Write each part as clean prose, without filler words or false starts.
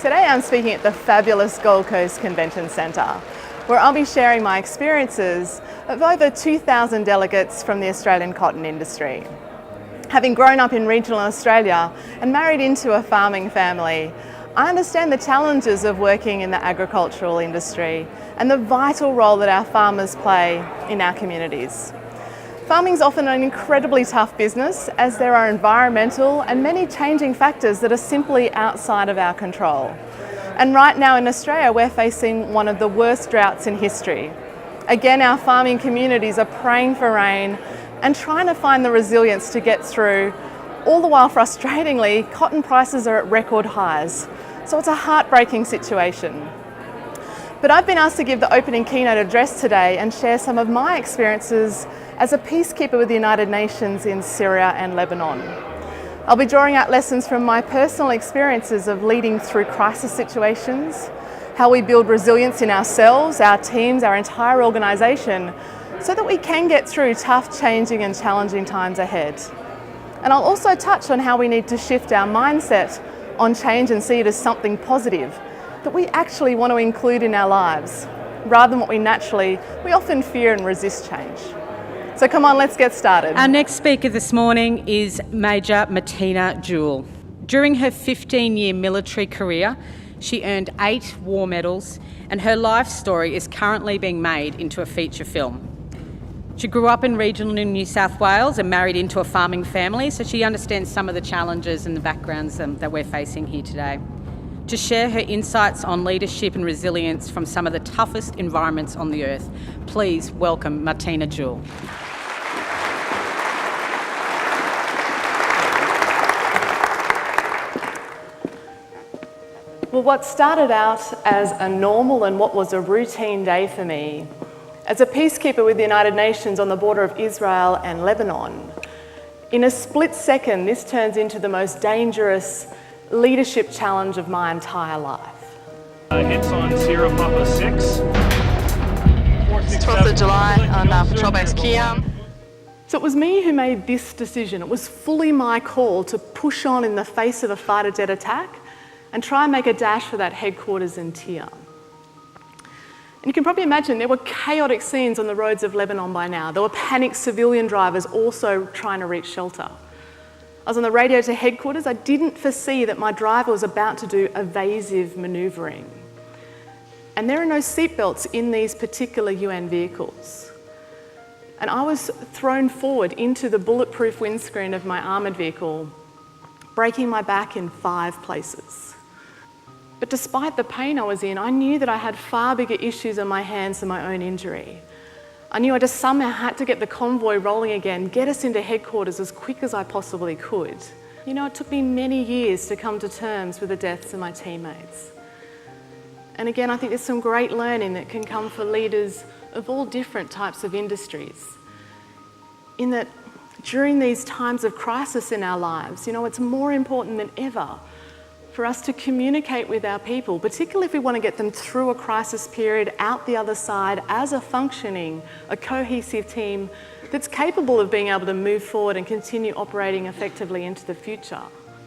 Today I'm speaking at the fabulous Gold Coast Convention Centre, where I'll be sharing my experiences of over 2,000 delegates from the Australian cotton industry. Having grown up in regional Australia and married into a farming family, I understand the challenges of working in the agricultural industry and the vital role that our farmers play in our communities. Farming is often an incredibly tough business, as there are environmental and many changing factors that are simply outside of our control. And right now in Australia, we're facing one of the worst droughts in history. Again, our farming communities are praying for rain and trying to find the resilience to get through. All the while, frustratingly, cotton prices are at record highs. So it's a heartbreaking situation. But I've been asked to give the opening keynote address today and share some of my experiences as a peacekeeper with the United Nations in Syria and Lebanon. I'll be drawing out lessons from my personal experiences of leading through crisis situations, how we build resilience in ourselves, our teams, our entire organisation, so that we can get through tough, changing and challenging times ahead. And I'll also touch on how we need to shift our mindset on change and see it as something positive that we actually want to include in our lives, rather than what we often fear and resist change. So come on, let's get started. Our next speaker this morning is Major Matina Jewell. During her 15-year military career, she earned 8 war medals, and her life story is currently being made into a feature film. She grew up in regional New South Wales and married into a farming family, so she understands some of the challenges and the backgrounds that we're facing here today. To share her insights on leadership and resilience from some of the toughest environments on the earth, please welcome Matina Jewell. Well, what started out as a normal and what was a routine day for me, as a peacekeeper with the United Nations on the border of Israel and Lebanon, in a split second, this turns into the most dangerous leadership challenge of my entire life. Hits on Sierra Papa 6. 12th of July on Patrol Base Kiam. So it was me who made this decision. It was fully my call to push on in the face of a fighter jet attack and try and make a dash for that headquarters in Tiam. And you can probably imagine there were chaotic scenes on the roads of Lebanon by now. There were panicked civilian drivers also trying to reach shelter. I was on the radio to headquarters. I didn't foresee that my driver was about to do evasive manoeuvring. And there are no seatbelts in these particular UN vehicles. And I was thrown forward into the bulletproof windscreen of my armoured vehicle, breaking my back in 5 places. But despite the pain I was in, I knew that I had far bigger issues on my hands than my own injury. I knew I just somehow had to get the convoy rolling again, get us into headquarters as quick as I possibly could. You know, it took me many years to come to terms with the deaths of my teammates. And again, I think there's some great learning that can come for leaders of all different types of industries. In that, during these times of crisis in our lives, you know, it's more important than ever for us to communicate with our people, particularly if we want to get them through a crisis period, out the other side, as a functioning, a cohesive team that's capable of being able to move forward and continue operating effectively into the future.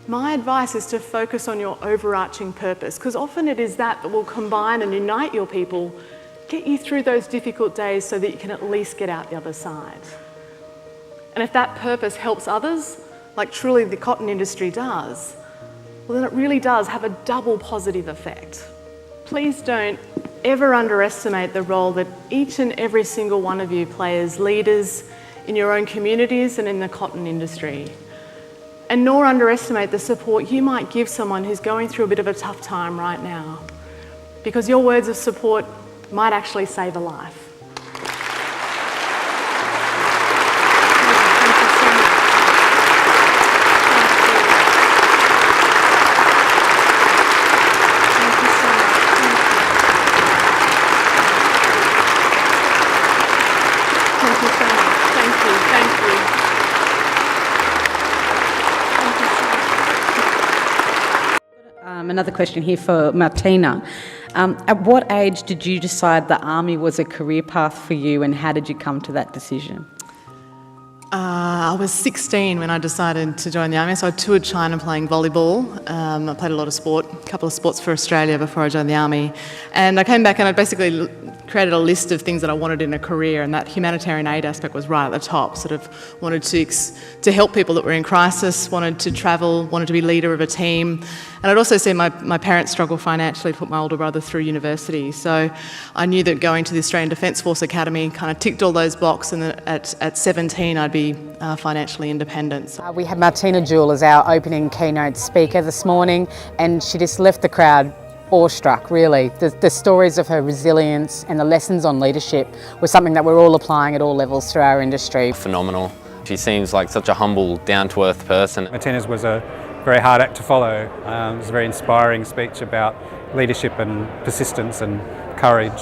My advice is to focus on your overarching purpose, because often it is that will combine and unite your people, get you through those difficult days so that you can at least get out the other side. And if that purpose helps others, like truly the cotton industry does, well, then it really does have a double positive effect. Please don't ever underestimate the role that each and every single one of you play as leaders in your own communities and in the cotton industry. And nor underestimate the support you might give someone who's going through a bit of a tough time right now, because your words of support might actually save a life. Another question here for Matina. At what age did you decide the army was a career path for you, and how did you come to that decision? I was 16 when I decided to join the army, so I toured China playing volleyball. I played a lot of sport, a couple of sports for Australia before I joined the army. And I came back and I basically created a list of things that I wanted in a career, and that humanitarian aid aspect was right at the top. Sort of wanted to help people that were in crisis, wanted to travel, wanted to be leader of a team. And I'd also seen my parents struggle financially to put my older brother through university. So I knew that going to the Australian Defence Force Academy kind of ticked all those boxes, and that at 17 I'd be financially independent. So We had Matina, Jewell, as our opening keynote speaker this morning, and she just left the crowd awestruck, really. The stories of her resilience and the lessons on leadership was something that we're all applying at all levels through our industry. Phenomenal. She seems like such a humble, down-to-earth person. Matina's was a very hard act to follow. It was a very inspiring speech about leadership and persistence and courage.